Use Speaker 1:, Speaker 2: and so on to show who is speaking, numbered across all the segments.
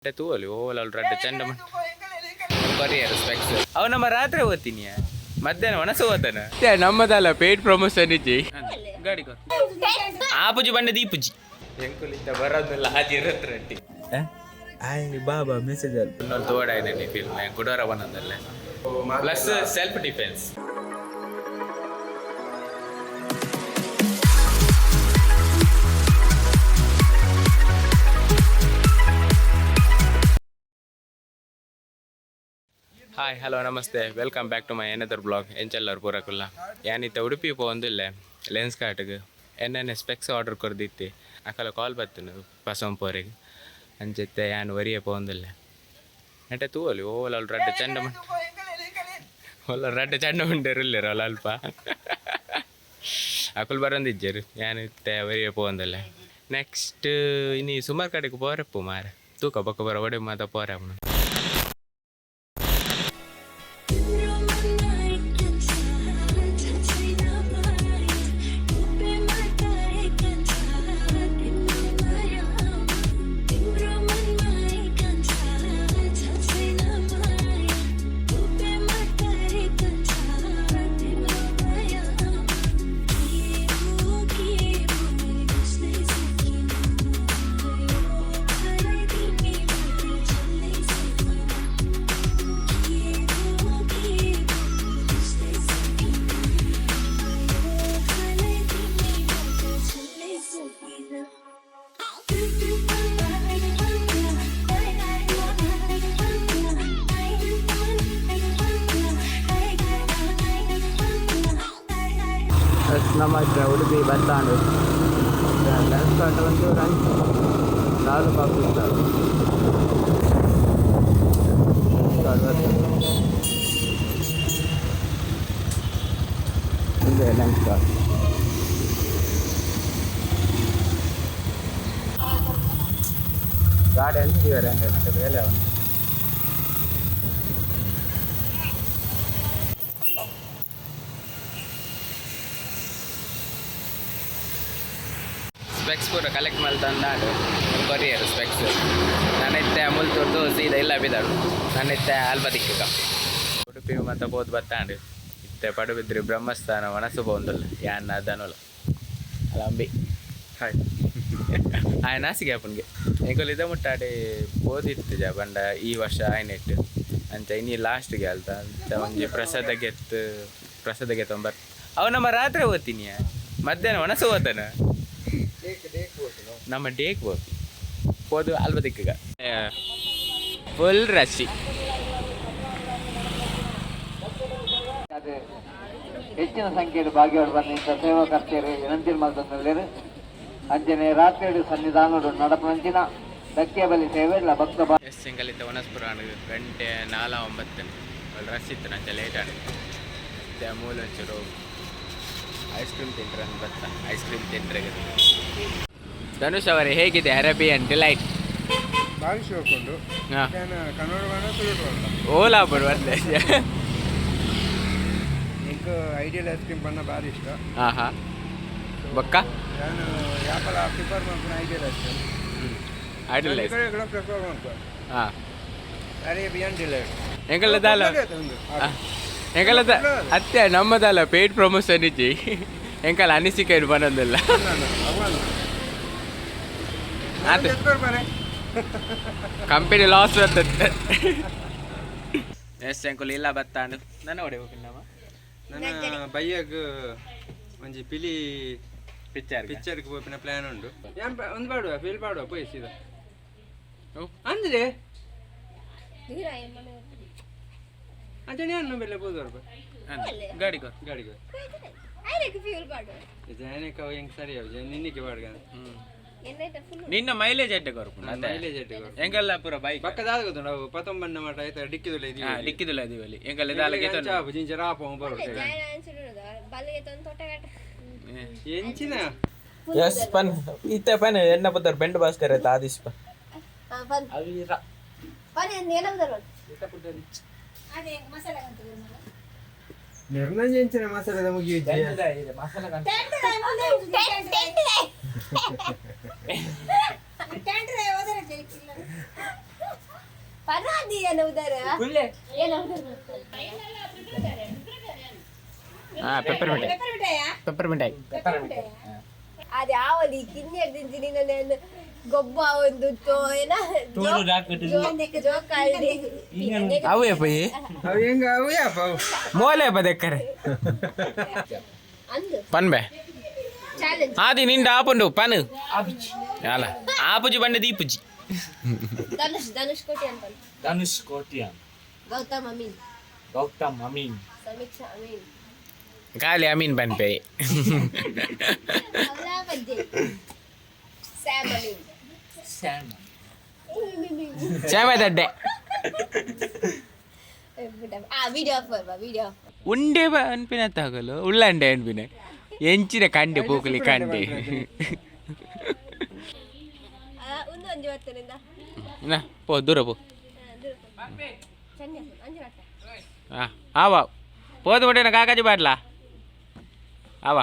Speaker 1: అంటే తూలి ఓవలాలు Reddy చెండ courier specs అవునమ్మ రాత్రి పోತೀನಿ మధ్యాహ్నం మనసు పోతాను నమ్మదాల పెయిడ్ ಪ್ರಮೋಷನ್ ಇಜ್ಜಿ ಗಾಡಿಗೋ ಆಪುಜಿ ಬಂಡೆ ದೀಪುಜಿ ಎಂಕುಲಿಂದ ಬರೋದಿಲ್ಲ ಹಾಜಿರತ್ರಂಟಿ ಆಯ್ ಬಾಬಾ ಮೆಸೇಜ್ ಅಲ್ಲಿ ತೋಡಾಯ್ನೆ ಫಿಲ್ಮ್ ಗುಡೋರ ಬಂದಲ್ಲೇ plus self defence hi hello ನಮಸ್ತೆ welcome back to my another blog ಎಂಚೆಲ್ಲರು ಪೂರಕುಲ್ಲ ಯಾನಿತ್ತ ಉಡುಪಿ ಪೋಂದಿಲ್ಲ ಲೆನ್ಸ್ ಕಾರ್ಟ್ಗೆ ಎನ್ನೆನ್ನೆ ಸ್ಪೆಕ್ಸ್ ಆರ್ಡರ್ ಕೊರ್ದಿತ್ತಿ ಅಕಲ ಕಾಲ್ ಬತ್ತನು ಪಸಂಪೋರಿಗೆ ಅಂಚೆತ್ತೆ ಯಾನು ವರಿಯೇ ಪೋಂದಿಲ್ಲ ನೆಟ್ಟೆ ತೂವಲಿ ಓವಲ ರಡ್ಡ ಚಂಡ ಒಲ್ಲ ರಡ್ಡ ಚಂಡ ಉಂಡೇರಿಲ್ಲರ ಅಲ್ಲ ಅಲ್ಪ ಅಕುಲ್ ಬರಂದಿಜ್ಜರು ಯಾನಿತ್ತೆ ವರಿಯೇ ಪೋಂದಿಲ್ಲ ನೆಕ್ಸ್ಟ್ ಇನ್ನು ಸುಮಾರು ಕಡೆಗೆ ಪೋರಪ್ಪು ಮಾರ ತೂಕ ಬಕ್ಕ ಬರ ಒಡೆ ಮಾತ ಪೋರ ಅವನು ನಮ್ಮ ಉಡುಪಿ ಬತ್ತಾಂಡು ಲೆನ್ಸ್ ಕಾರ್ಟ್ ಒಂದು ಸಾಲು ಪಾಕಿಸ್ತಾನ ಮುಂದೆ ಲೆನ್ಸ್ ಕಾರ್ಟ್ ಗಾಡಿ ಅಂತಿದ್ದಾರೆ ಅಂದರೆ ಮತ್ತೆ ಬೇಲೆ ಅವನು ಸ್ಪೆಕ್ಸ್ ಪೂರ ಕಲೆಕ್ಟ್ ಮಾಡ್ತಂದಾಡು ಕೊರಿಯರ್ ಸ್ಪೆಕ್ಸ್ ನನ್ನತ್ತೆ ಅಮೂಲ್ ತೊಟ್ಟು ಸೀದಾ ಇಲ್ಲ ಬಿದ್ದಾಡು ನನ್ನತ್ತೆ ಆಲ್ಬದಿಕ್ಕ ಉಡುಪಿ ಮತ್ತು ಬೋದು ಬತ್ತಾಂಡು ಇತ್ತೆ ಪಡುಬಿದ್ರಿ ಬ್ರಹ್ಮಸ್ಥಾನ ಮನಸ್ಸು ಬೋಂದುಲ್ಲ ಯಾನ್ನ ಧನುಲ ಅಲ್ಲ ಅಂಬಿ ಹಾಯ್ ಆಯ ನಾಸಿಗೆ ಅಪ್ಪನಿಗೆ ಎಂಕೊಲ್ ಇದ ಮುಟ್ಟಾಡಿ ಬೋದಿರ್ತಿಜ ಬಂಡ ಈ ವರ್ಷ ಆಯ್ನೆಟ್ಟು ಅಂತ ಇನ್ನಿ ಲಾಸ್ಟ್ಗೆ ಅಲ್ತ ಅಂತ ಒಂಜಿ ಪ್ರಸಾದ ಗೆತ್ತೊಂಬರ್ ಅವು ನಮ್ಮ ರಾತ್ರಿ ಓದ್ತೀನಿ ಮಧ್ಯಾಹ್ನ ಮನಸ್ಸು ಓದ್ತಾನ ನಮ್ಮ ಡೇಕ್ ಹೋಗಿ ಹೋದು ಅಲ್ಬದಿಕ್ಕ ಫುಲ್ ರಶಿ
Speaker 2: ಹೆಚ್ಚಿನ ಸಂಖ್ಯೆಯಲ್ಲಿ ಭಾಗಿಯಾಗಿ ಬಂದ ಸೇವಾಕರ್ತೆಯರು ವಿನಂತಿ ಮಾಡ್ತಾರೆ ಅಂಜನೆ ರಾತ್ರಿ ಸನ್ನಿಧಾನ ನಡಪಂಚಿನ ಧಕ್ಕೆ ಬಲಿ ಸೇವೆ ಇಲ್ಲ ಭಕ್ತ
Speaker 1: ಎಷ್ಟು ಸಿಂಗಲಿದ್ದ ವನಸ್ಪುರ ಗಂಟೆ 4:09 ರಶ್ ಇತ್ತು ನಂಚೆ ಲೇಟ್ ಆಡಿದೆ ಮೂಲ ಒಂಚೂರು ಐಸ್ ಕ್ರೀಮ್ ತಿಂಟ್ರೆ ಅಂತ ಬರ್ತಾ ಐಸ್ ಕ್ರೀಮ್ ತಿಂಟ್ರೆ ಧನುಷ್ ಅವರೇ ಹೇಗಿದೆ ಅರೇಬಿಯನ್ ಡಿಲೈಟ್
Speaker 3: ಭಾರಿ ಶೋಕೊಂಡು
Speaker 1: ಓಲಾ ಬಿಡುವಂತೆ
Speaker 3: എനിക്ക് ಐಡಿಯಲ್ ಐಸ್ ಕ್ರೀಮ್ ಬಣ್ಣ ಭಾರಿ ಇಷ್ಟ
Speaker 1: ಹಾಂ ಹಾಂ ಬೊಕ್ಕ
Speaker 3: ನಾನು ಯಾಪಲ ಪ್ರಿಫರ್ ಮಾಡ್ಕೊಂಡು ideal ice cream
Speaker 1: ideal ice
Speaker 3: prefer ಮಾಡ್ಕೊ
Speaker 1: ಹಾಂ
Speaker 3: ಅರೇಬಿಯನ್ ಡಿಲೈಟ್
Speaker 1: ಎಂಗಲ್ಲದಲ್ಲ ಎಂಗಲ್ಲದ ಅತ್ತೆ ನಮ್ಮದಲ್ಲ ಪೇಯ್ಡ್ ಪ್ರಮೋಷನ್ ಇಜ್ಜಿ ಎಂಕಲ್ಲ ಅನಿಸಿಕೆ ಬರೋದಿಲ್ಲ ಕಂಪನಿ ಲಾಸ್ ಬರ್ತದೆ ಎಷ್ಟು ಎಂಕುಲು ಇಲ್ಲ ಬತ್ತಾಂಡು ನನ್ನ ಹೊಡೆಬೇಕಿಲ್ಲವ
Speaker 3: ನನ್ನ ಬೈಯಾಗ ಒಂಜಿ ಪಿಲಿ ಪಿಕ್ಚರ್ಗೆ ಹೋಗಿನ ಪ್ಲಾನ್ ಉಂಟು ಒಂದು ಪಾಡುವ ಫೀಲ್ ಪಾಡುವ ಪೋಯ್ ಸೀದಾ ಅಂದ್ರೆ ಅಂಚನೆ ಅನ್ನು ಬೆಲೆ ಬೋದವ್ರು
Speaker 1: ಗಾಡಿಗೋ
Speaker 3: ಜನಕ ಹೆಂಗ್ ಸರಿ ನಿನ್ನಿಗೆ ಬಾಡ್ಗ
Speaker 1: ನಿನ್ನ ಮೈಲೇಜ್ ಎಡ್ಡೆ ಕೊರ್ಪು
Speaker 3: ಮೈಲೇಜ್ ಎಡ್ಡೆ
Speaker 1: ಎಂಗಲ್ಲ ಪೂರ ಬೈಕ್
Speaker 3: ಪಕ್ಕದ ಆಗೋದು ನಾವು ಪತೊಂಬಣ್ಣ ಮಠ ಆಯ್ತಾ ಡಿಕ್ಕಿದುಲ್ಲ ಇದೀವಿ
Speaker 1: ಡಿಕ್ಕಿದುಲ್ಲ ಇದೀವಲ್ಲಿ ಎಂಗಲ್ಲ ದಾಲಗೆ
Speaker 3: ಚಾಪು ಜಿಂಚ ರಾಪ ಬರುತ್ತೆ ಎಂಚಿನ
Speaker 1: ಎಸ್ ಪನ್ ಇತ್ತೆ ಪನ್ ಎನ್ನ ಪದರ್ ಬೆಂಡ್ ಬಾಸ್ಕರ್ ಆಯ್ತಾ ಆದಿಸ್ ಪ ಅವಿರ
Speaker 4: ಪನ್ ಏನ ಬದರ
Speaker 3: ಇತ್ತ ಪುಟ್ಟದಿ
Speaker 4: ಅದೇ ಮಸಾಲಾ ಅಂತ
Speaker 3: ನಿರ್ಣಯ ಎಂಚಿನ ಮಸಾಲದ ಮುಗಿ
Speaker 1: ಮಸಾಲಾ
Speaker 4: ಪರಾದಿ ಏನು ಉದರ ಏನು
Speaker 1: ಪೆಪ್ಪರ್ ಮಿಠಾಯಿ
Speaker 4: ಅದು ಯಾವಲ್ಲಿ ಕಿನ್ನೆ ತಿಂತೀನಿ ನಾನು ಗೊಬ್ಬ ಒಂದು ಜೋಕಾಲಿ
Speaker 1: ಅವೇ ಪೈ
Speaker 3: ಅವು ಹೆಂಗ ಅವು ಯಾಪ ಅವು
Speaker 1: ಮೋಲೆ ಬದಕ್ಕರೆ
Speaker 4: ಅಂದು
Speaker 1: ಪನ್ಬೆ
Speaker 4: ಚಾಲೆಂಜ್
Speaker 1: ಆದಿ ನಿಂದ ಆಪುಂಡು ಪನ್ ಅಲ್ಲ ಆಪುಜಿ ಬಂಡೆ ದೀಪುಜಿ
Speaker 4: ಧನುಷ್ ಕೋಟಿ ಅಂತ
Speaker 5: Dhanush Kotian,
Speaker 4: Gautam Amin
Speaker 5: Gautham Amin,
Speaker 4: ಸಮೀಕ್ಷಾ ಅಮೀನ್
Speaker 1: ಖಾಲಿ ಅಮೀನ್ ಬನ್ಪೆ
Speaker 4: ಅವಳ ಬಗ್ಗೆ ಸ್ಯಾಮ್ ಅಮೀನ್
Speaker 5: Sam,
Speaker 1: ಚಾಮದಡ್ಡೆ
Speaker 4: ವಿಡಿಯೋ ವಿಡಿಯೋ
Speaker 1: ಉಂಡೆ ಅನ್ಪಿನ ತಗಲು ಉಳ್ಳಂಡೆ ಅನ್ಪಿನ ಎಂಚಿನ ಕಂಡೆ ಪೂಕಲಿ ಕಂಡೆ
Speaker 4: ಒಂದು ಅಂಜು ಬರ್ತೇನಿಂದ
Speaker 1: ನಾ ಪೋ ದೂರ ಪೋ
Speaker 4: ಚೆನ್ನ ಅಂಜು ಬರ್ತೇನೆ
Speaker 1: ಆವ ಪೋದು ಬಿಟ್ಟೆ ಕಾಕಾಜಿ ಬಾಡ್ಲಾ ಆವ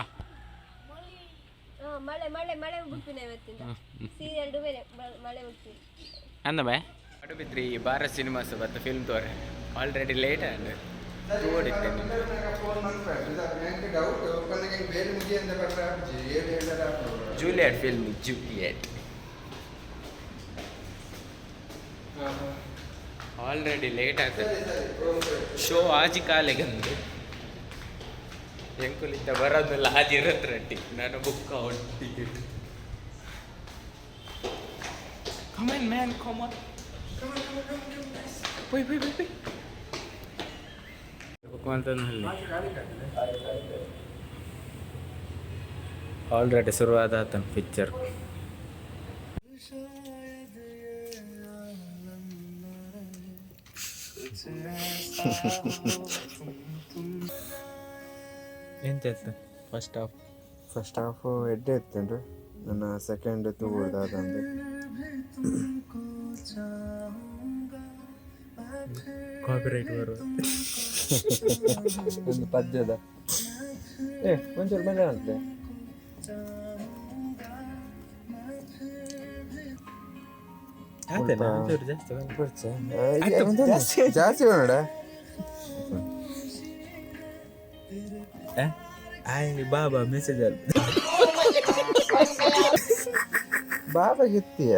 Speaker 4: ಮಳೆ ಮಳೆ ಮಳೆ ಬಿಡ್ತೀನಿ ಇವತ್ತಿಂದ ಸೀರಿಯಲ್ ಬೇರೆ ಮಳೆ ಬಿಡ್ತೀನಿ
Speaker 1: ಅಂದ ಬೇ ಪಡುಬಿದ್ರಿ ಭಾರತ್ ಸಿನಿಮಾಸ್ ಬತ್ತ ಫಿಲ್ಮ್ ತೋರೆ ಆಲ್ರೆಡಿ ಲೇಟ್ ಅಂಡ್ ತೋಡಿತ್ತೆ Juliet film Juliet already late ಆಗ್ತದೆ ಶೋ ಆಜಿ ಕಾಲೆಗಂದು ಎಂಕುಲಿದ್ದ ಬರೋದೆಲ್ಲ ಹಾಜಿರತ್ರ ರಟ್ಟಿ ನಾನು ಬುಕ್ಕ ಟಿಕೆಟ್ ಕಮನ್ ಮ್ಯಾನ್ ಕಮನ್ ಪೊಯ್ ಪೊಯ್ ಪೊಯ್ ಪೊಯ್ ಬುಕ್ ಅಂತಂದಲ್ಲಿ ಆಲ್ರೆಡಿ ಶುರುವಾದ ಆತನ ಪಿಕ್ಚರ್ ಎಂತ
Speaker 3: ಫಸ್ಟ್ ಹಾಫ್ ಎಡ್ಡೆ ಇತ್ತೇನ್ರಿ ನನ್ನ ಸೆಕೆಂಡ್ ತೂರ್ದಾದಂದೆ
Speaker 1: ಕಾಪಿರೈಟ್ ಬರುವ
Speaker 3: ಒಂದು ಪದ್ಯದ ಒಂಚೂರು ಬಂದ ಅಂತೆ ಜಾಸ್ತಿ ನೋಡ
Speaker 1: ಬಾಬಾ ಮೆಸೇಜ್ ಅಲ್ಲ
Speaker 3: ಬಾಬಾ ಗಿತ್ತೀಯ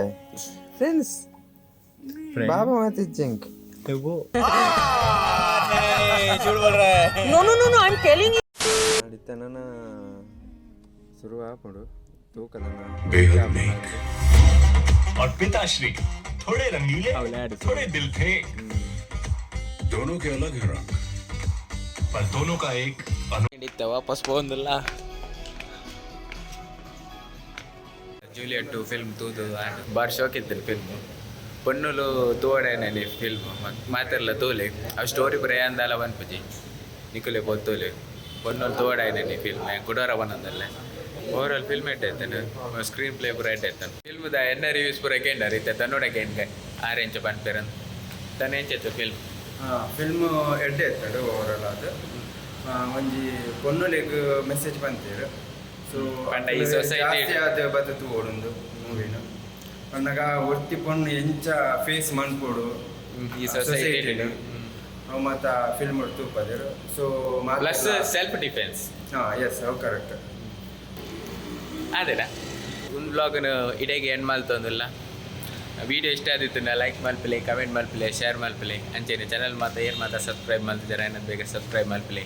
Speaker 3: ಫ್ರೆಂಡ್ಸ್ ಬಾಬಾ ಮತ್ತೆ ಜಿಂಕ್ ನಡೀತಾನ ಶುರು ಹಾಕೊಂಡು ತೂಕದನ್ನ
Speaker 6: और पिताश्री थोड़े रंगीले थोड़े दिल थे दोनों के अलग है रंग पर दोनों का एक
Speaker 1: ಹಿಡಿತ ವಾಪಸ್ ಬಂದಿಲ್ಲ ಜೂಲಿಯಟ್ ಫಿಲ್ಮ್ ತೂದು ಬಾರ್ ಶೋಕ್ ಇದ್ದಿಲ್ಲ ಫಿಲ್ಮ್ ಪೊನ್ನುಲು ತೋಡೇನೆ ಫಿಲ್ಮ್ ಮಾತೆಲ್ಲ ತೋಲೆ ಆ ಸ್ಟೋರಿ ಬರೀ ಅಂದಲ್ಲ ಬನ್ಪುಜಿ ನಿಕುಲೆ ಗೊತ್ತೋಲೆ ಪೊನ್ನುಲು ತೋಡಾಯ್ನೆ ಫಿಲ್ಮ್ ಕುಡೋರ ಬನ್ನದಲ್ಲೇ ಓವರಾಲ್ ಫಿಲ್ಮ್ ಎಡ್ಡೈತಾನೆ ಸ್ಕ್ರೀನ್ ಪ್ಲೇ ಪೂರ ಎಡ್ಡೈತಾನೆ ಫಿಲ್ಮ್ದ ಎನ್ನ ರಿವ್ಯೂಸ್ ಪೂರ ಕೇಂದ್ರ ಇತ್ತೆ ತನ್ನೋಡಕ್ಕೆ ಎನ್ಗೆ ಆರೆಂಚ ಪನ್ಪೇರನ್ ತನ್ನ ಎಂಚತ್ತು ಫಿಲ್ಮ್
Speaker 3: ಫಿಲ್ಮ್ ಎಡ್ಡೆ ಇತ್ತಾడు ಓವರಾಲ್ ಅದು ಒಂಜಿ ಪೊನ್ನುಲೆಗ್ ಮೆಸೇಜ್ ಬಂತೀರು ಸೊ
Speaker 1: ಪಂಡ ಈ society
Speaker 3: ಅದು ಬತ್ತತು ಓಡೊಂದು ಮೂವಿನ ಪಂಡಗ ಒತ್ತಿ ಪೊಣ್ಣು ಎಂಚ ಫೇಸ್ ಮನ್ಪೋಡು
Speaker 1: ಈ ಸೊಸೈಟಿ
Speaker 3: ಅವು ಮತ್ತ ಫಿಲ್ಮ್ ತೂಪದೇರು so
Speaker 1: plus self defence
Speaker 3: yes ಅವು ಕರೆಕ್ಟ್
Speaker 1: ಅದೇನಾ ಒಂದು ಬ್ಲಾಗ್ನು ಇಡೆಗೆ ಎಂಡ್ ಮಲ್ತೊಂದಿಲ್ಲ ವಿಡಿಯೋ ಇಷ್ಟ ಆದಿತ್ತು ಲೈಕ್ ಮಲ್ಪಲೆ ಕಮೆಂಟ್ ಮಲ್ಪಲೆ ಶೇರ್ ಮಲ್ಪಲೆ ಅಂಚೆನೆ ಚಾನಲ್ ಮಾತ್ರ ಏನು ಮಾತ್ರ ಸಬ್ಸ್ಕ್ರೈಬ್ ಮಲ್ತಿದ್ದಾರೆ ಏನಂತ ಬೇಗ ಸಬ್ಸ್ಕ್ರೈಬ್ ಮಲ್ಪಲೆ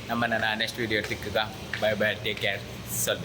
Speaker 1: ನಮ್ಮನ್ನು ನಾ ನೆಕ್ಸ್ಟ್ ವಿಡಿಯೋ ತಿಕ್ಕಗ ಬೈ ಬೈ ಟೇಕ್ ಕೇರ್ ಸಲ್